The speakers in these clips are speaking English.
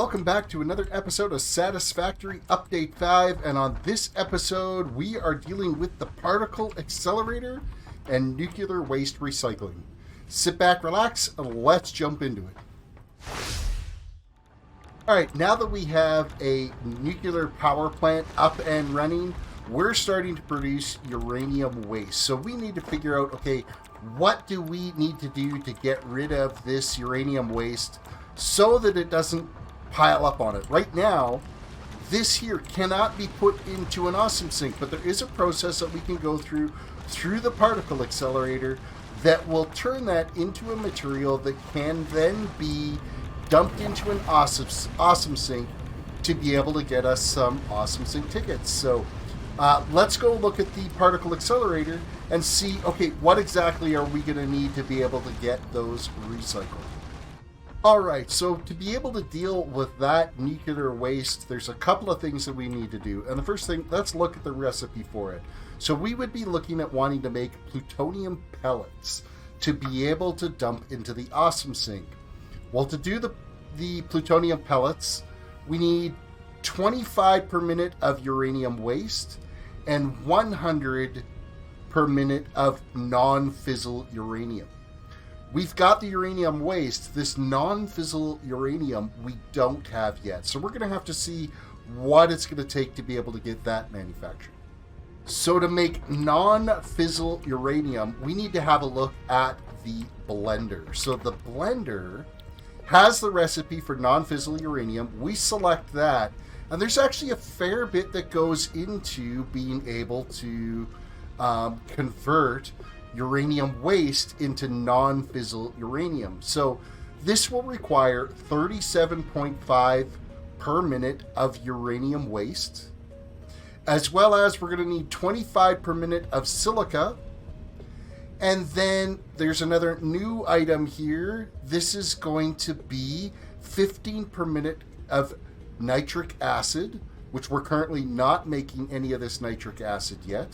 welcome back to another episode of Satisfactory Update 5, and on this episode we are dealing with the Particle Accelerator and nuclear waste recycling. Sit back, relax, and let's jump into it. Alright, now that we have a nuclear power plant up and running, we're starting to produce uranium waste. So we need to figure out, okay, what do we need to do to get rid of this uranium waste so that it doesn't pile up on it. Right now, this here cannot be put into an awesome sink, but there is a process that we can go through the Particle Accelerator that will turn that into a material that can then be dumped into an awesome sink to be able to get us some awesome sink tickets. So let's go look at the Particle Accelerator and see, okay, what exactly are we going to need to be able to get those recycled. Alright, so to be able to deal with that nuclear waste, there's a couple of things that we need to do. And the first thing, let's look at the recipe for it. So we would be looking at wanting to make plutonium pellets to be able to dump into the awesome sink. Well, to do the plutonium pellets, we need 25 per minute of uranium waste and 100 per minute of non-fissile uranium. We've got the uranium waste. This non-fissile uranium we don't have yet. So we're going to have to see what it's going to take to be able to get that manufactured. So to make non-fissile uranium, we need to have a look at the blender. So the blender has the recipe for non-fissile uranium. We select that. And there's actually a fair bit that goes into being able to convert uranium waste into non-fissile uranium. So this will require 37.5 per minute of uranium waste, as well as we're going to need 25 per minute of silica. And then there's another new item here. This is going to be 15 per minute of nitric acid, which we're currently not making any of this nitric acid yet.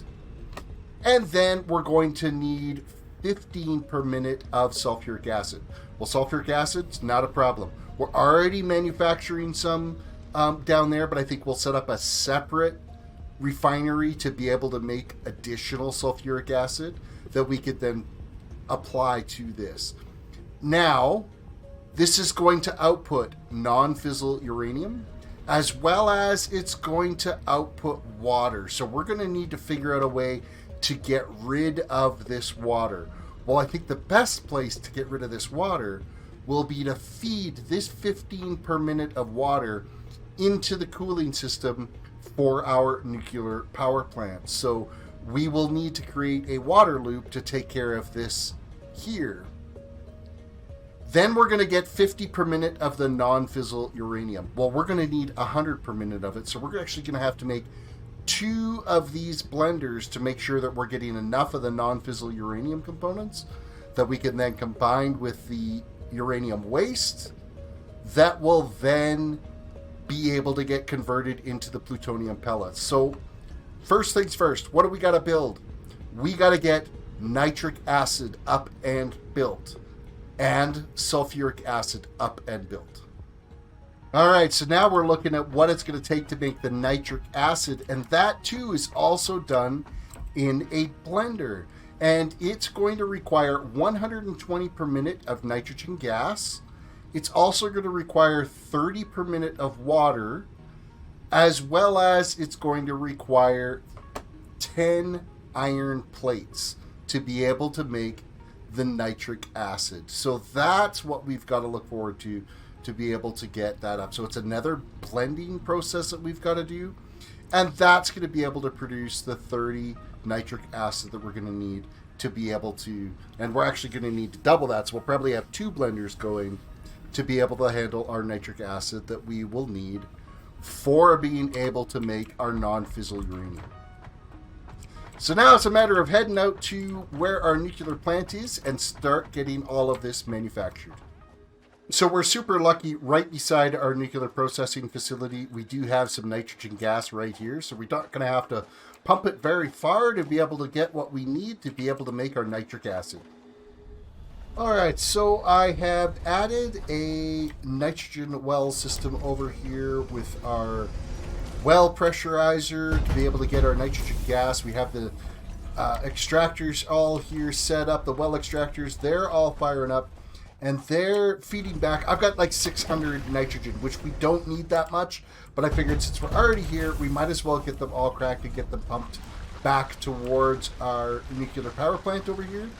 And then we're going to need 15 per minute of sulfuric acid. Well, sulfuric acid's not a problem. We're already manufacturing some down there, but I think we'll set up a separate refinery to be able to make additional sulfuric acid that we could then apply to this. Now, this is going to output non-fissile uranium, as well as it's going to output water. So we're going to need to figure out a way to get rid of this water. Well, I think the best place to get rid of this water will be to feed this 15 per minute of water into the cooling system for our nuclear power plant. So we will need to create a water loop to take care of this here. Then we're going to get 50 per minute of the non-fissile uranium. Well, we're going to need 100 per minute of it. So we're actually going to have to make 2 of these blenders to make sure that we're getting enough of the non-fissile uranium components that we can then combine with the uranium waste that will then be able to get converted into the plutonium pellets. So first things first, what do we got to build? We got to get nitric acid up and built, and sulfuric acid up and built. Alright, so now we're looking at what it's going to take to make the nitric acid, and that too is also done in a blender. And it's going to require 120 per minute of nitrogen gas. It's also going to require 30 per minute of water, as well as it's going to require 10 iron plates to be able to make the nitric acid. So that's what we've got to look forward to be able to get that up. So it's another blending process that we've got to do, and that's going to be able to produce the 30 nitric acid that we're going to need to be able to, and we're actually going to need to double that, so we'll probably have 2 blenders going to be able to handle our nitric acid that we will need for being able to make our non-fissile uranium. So now it's a matter of heading out to where our nuclear plant is and start getting all of this manufactured. So we're super lucky. Right beside our nuclear processing facility, we do have some nitrogen gas right here. So we're not going to have to pump it very far to be able to get what we need to be able to make our nitric acid. Alright, so I have added a nitrogen well system over here with our well pressurizer to be able to get our nitrogen gas. We have the extractors all here set up, the well extractors, they're all firing up and they're feeding back. I've got like 600 nitrogen, which we don't need that much, but I figured since we're already here, we might as well get them all cracked and get them pumped back towards our nuclear power plant over here.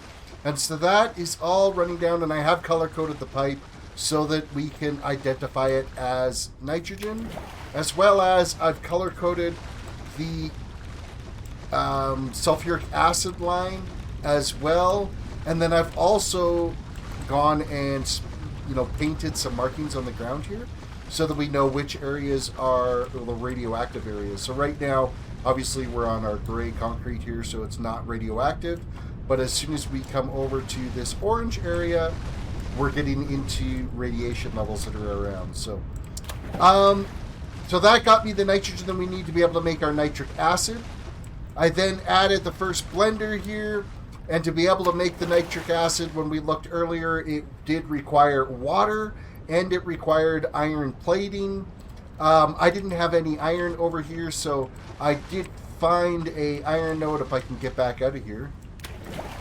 And so that is all running down, and I have color-coded the pipe so that we can identify it as nitrogen, as well as I've color-coded the sulfuric acid line as well. And then I've also gone and, painted some markings on the ground here so that we know which areas are the radioactive areas. So right now, obviously, we're on our gray concrete here, so it's not radioactive. But as soon as we come over to this orange area, we're getting into radiation levels that are around. So that got me the nitrogen that we need to be able to make our nitric acid. I then added the first blender here. And to be able to make the nitric acid, when we looked earlier, it did require water and it required iron plating. I didn't have any iron over here, so I did find a iron node if I can get back out of here.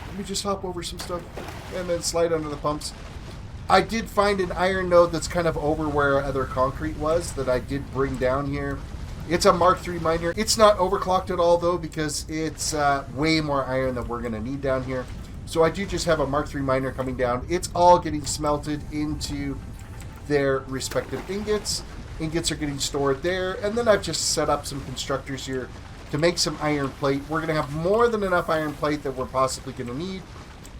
Let me just hop over some stuff and then slide under the pumps. I did find an iron node that's kind of over where other concrete was that I did bring down here. It's a Mark III miner. It's not overclocked at all though, because it's way more iron than we're going to need down here. So I do just have a Mark III miner coming down. It's all getting smelted into their respective ingots. Ingots are getting stored there. And then I've just set up some constructors here to make some iron plate. We're going to have more than enough iron plate that we're possibly going to need,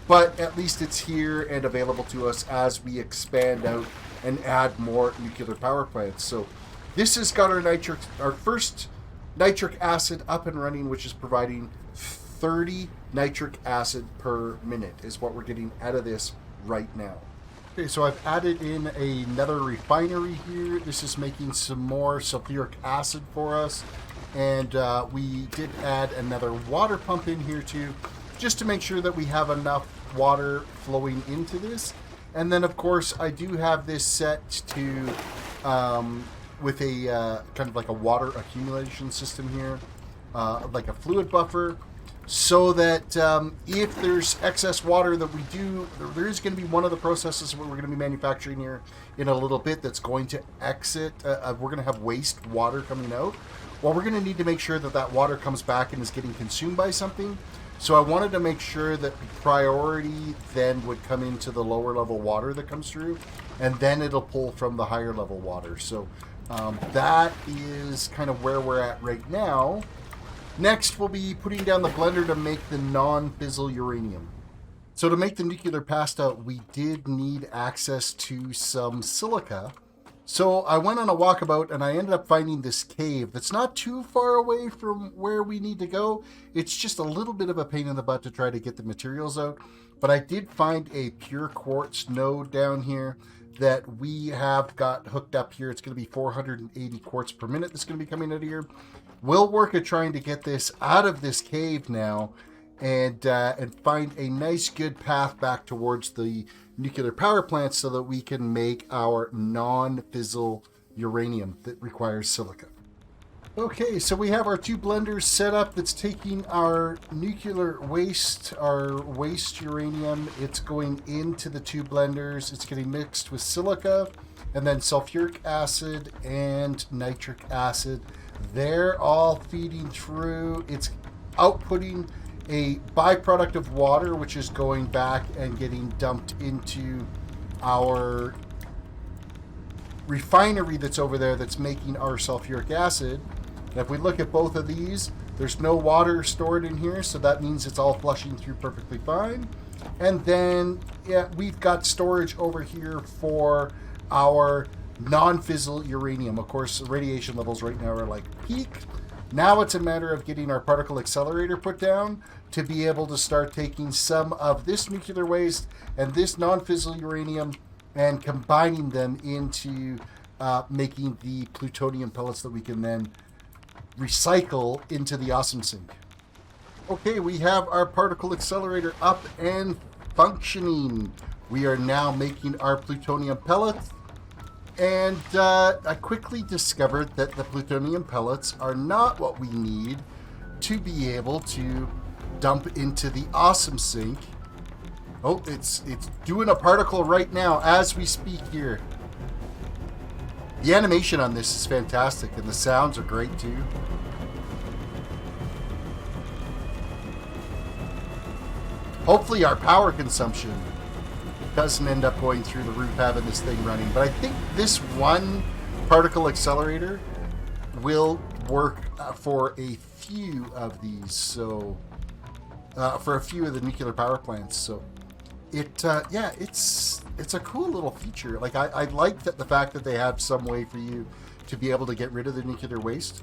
but at least it's here and available to us as we expand out and add more nuclear power plants. So this has got our first nitric acid up and running, which is providing 30 nitric acid per minute is what we're getting out of this right now. Okay, so I've added in another refinery here. This is making some more sulfuric acid for us. And we did add another water pump in here too, just to make sure that we have enough water flowing into this. And then of course I do have this set to with a kind of like a water accumulation system here, like a fluid buffer, so that if there's excess water that we do, there is going to be one of the processes where we're going to be manufacturing here in a little bit that's going to exit. We're going to have waste water coming out. Well, we're going to need to make sure that that water comes back and is getting consumed by something. So I wanted to make sure that priority then would come into the lower level water that comes through, and then it'll pull from the higher level water. So that is kind of where we're at right now. Next, we'll be putting down the blender to make the non-fissile uranium. So to make the nuclear pasta, we did need access to some silica. So I went on a walkabout and I ended up finding this cave that's not too far away from where we need to go. It's just a little bit of a pain in the butt to try to get the materials out. But I did find a pure quartz node down here that we have got hooked up here. It's going to be 480 quartz per minute that's going to be coming out of here. We'll work at trying to get this out of this cave now and find a nice good path back towards the nuclear power plant so that we can make our non-fissile uranium that requires silica. Okay, so we have our two blenders set up that's taking our nuclear waste, our waste uranium. It's going into the two blenders. It's getting mixed with silica and then sulfuric acid and nitric acid. They're all feeding through. It's outputting a byproduct of water, which is going back and getting dumped into our refinery that's over there that's making our sulfuric acid. And if we look at both of these, there's no water stored in here, so that means it's all flushing through perfectly fine. And then we've got storage over here for our non-fissile uranium. Of course, the radiation levels right now are like peak. Now it's a matter of getting our particle accelerator put down to be able to start taking some of this nuclear waste and this non-fissile uranium and combining them into making the plutonium pellets that we can then recycle into the awesome sink. Okay, we have our particle accelerator up and functioning. We are now making our plutonium pellets. And I quickly discovered that the plutonium pellets are not what we need to be able to dump into the awesome sink. Oh, it's doing a particle right now as we speak here. The animation on this is fantastic, and the sounds are great too. Hopefully our power consumption doesn't end up going through the roof having this thing running. But I think this one particle accelerator will work for a few of these. So for a few of the nuclear power plants. So it's a cool little feature. Like I like that the fact that they have some way for you to be able to get rid of the nuclear waste.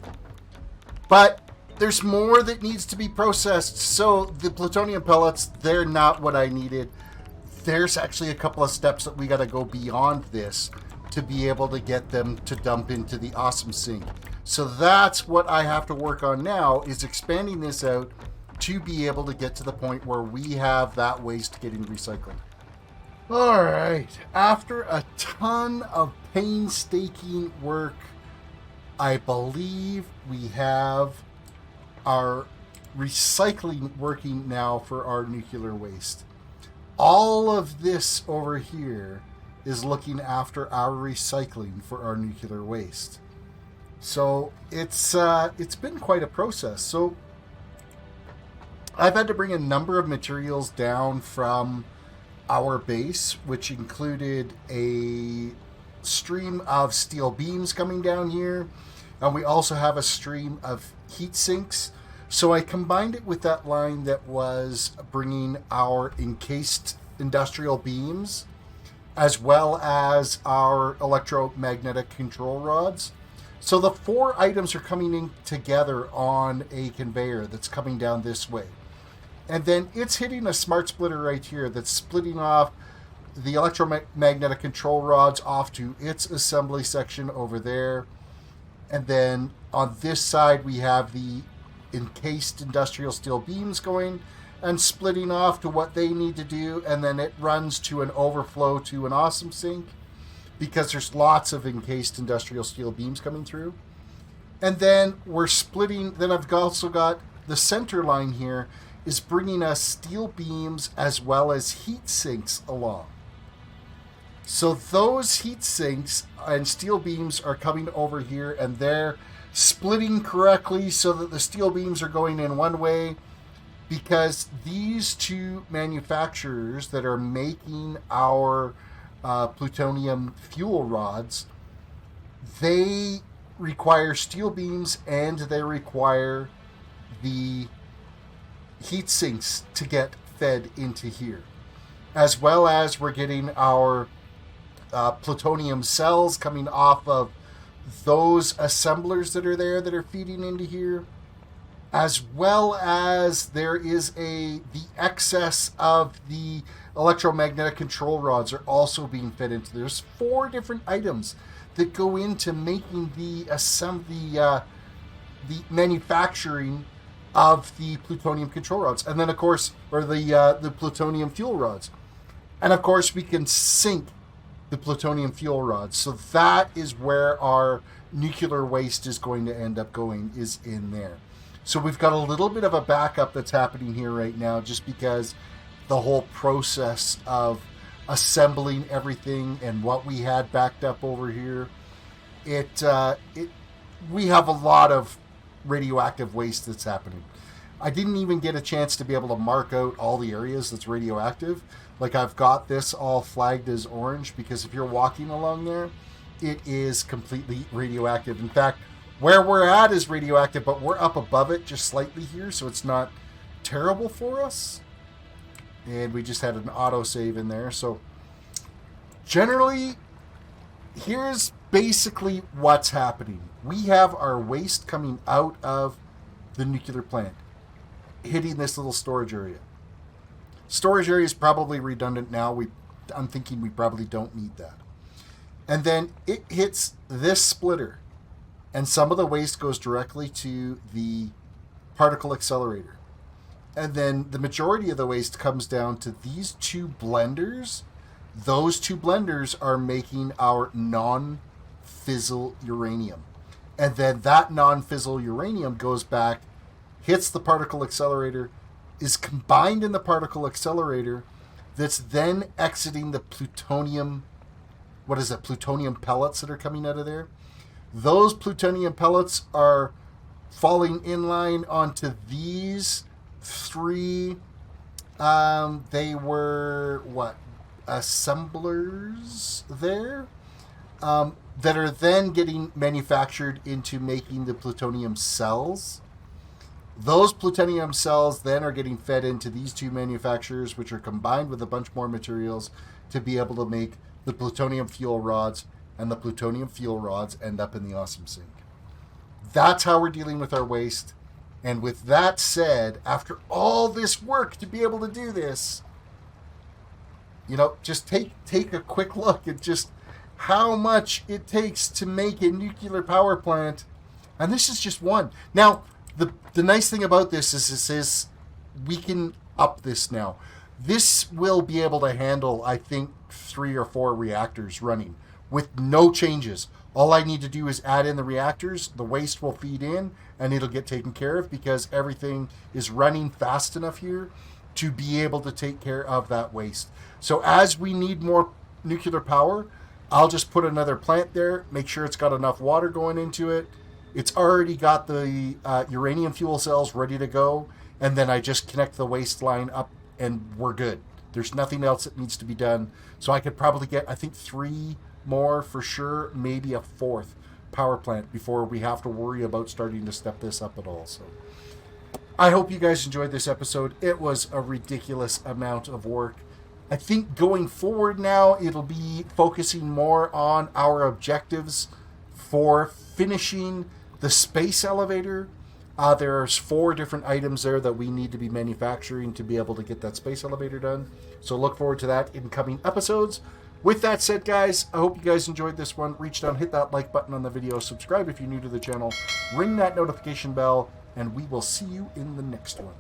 But there's more that needs to be processed. So the plutonium pellets, they're not what I needed. There's actually a couple of steps that we got to go beyond this to be able to get them to dump into the awesome sink. So that's what I have to work on now, is expanding this out to be able to get to the point where we have that waste getting recycled. All right. After a ton of painstaking work, I believe we have our recycling working now for our nuclear waste. All of this over here is looking after our recycling for our nuclear waste. So it's been quite a process. So I've had to bring a number of materials down from our base, which included a stream of steel beams coming down here, and we also have a stream of heat sinks. So I combined it with that line that was bringing our encased industrial beams, as well as our electromagnetic control rods. So the 4 items are coming in together on a conveyor that's coming down this way. And then it's hitting a smart splitter right here that's splitting off the electromagnetic control rods off to its assembly section over there. And then on this side, we have the encased industrial steel beams going and splitting off to what they need to do, and then it runs to an overflow to an awesome sink because there's lots of encased industrial steel beams coming through. And then we're splitting, then I've also got the center line here is bringing us steel beams as well as heat sinks along. So those heat sinks and steel beams are coming over here, and they're splitting correctly so that the steel beams are going in one way, because these 2 manufacturers that are making our plutonium fuel rods, they require steel beams and they require the heat sinks to get fed into here, as well as we're getting our plutonium cells coming off of those assemblers that are there that are feeding into here, as well as there is the excess of the electromagnetic control rods are also being fed into. There's 4 different items that go into making the manufacturing of the plutonium control rods, and then of course, or the plutonium fuel rods, and of course we can sink the plutonium fuel rods. So that is where our nuclear waste is going to end up going, is in there. So we've got a little bit of a backup that's happening here right now, just because the whole process of assembling everything and what we had backed up over here, we have a lot of radioactive waste that's happening. I didn't even get a chance to be able to mark out all the areas that's radioactive. Like, I've got this all flagged as orange because if you're walking along there, it is completely radioactive. In fact, where we're at is radioactive, but we're up above it just slightly here, so it's not terrible for us. And we just had an autosave in there. So generally, here's basically what's happening. We have our waste coming out of the nuclear plant, hitting this little storage area. Storage area is probably redundant now. I'm thinking we probably don't need that. And then it hits this splitter, and some of the waste goes directly to the particle accelerator. And then the majority of the waste comes down to these 2 blenders Those two blenders are making our non-fissile uranium. And then that non-fissile uranium goes back, hits the particle accelerator, is combined in the particle accelerator, that's then exiting the plutonium, plutonium pellets that are coming out of there. Those plutonium pellets are falling in line onto these three, they were, assemblers there, that are then getting manufactured into making the plutonium cells. Those plutonium cells then are getting fed into these two manufacturers, which are combined with a bunch more materials to be able to make the plutonium fuel rods, and the plutonium fuel rods end up in the awesome sink. That's how we're dealing with our waste. And with that said, after all this work to be able to do this, just take a quick look at just how much it takes to make a nuclear power plant. And this is just one. Now, the nice thing about this is we can up this now. This will be able to handle, I think, 3 or 4 reactors running with no changes. All I need to do is add in the reactors, the waste will feed in, and it'll get taken care of because everything is running fast enough here to be able to take care of that waste. So as we need more nuclear power, I'll just put another plant there, make sure it's got enough water going into it. It's already got the uranium fuel cells ready to go, and then I just connect the waste line up and we're good. There's nothing else that needs to be done. So I could probably get, I think, 3 more for sure, maybe a 4th power plant before we have to worry about starting to step this up at all. So I hope you guys enjoyed this episode. It was a ridiculous amount of work. I think going forward now, it'll be focusing more on our objectives for finishing the space elevator. There's 4 different items there that we need to be manufacturing to be able to get that space elevator done. So look forward to that in coming episodes. With that said, guys, I hope you guys enjoyed this one. Reach down, hit that like button on the video, subscribe if you're new to the channel, ring that notification bell, and we will see you in the next one.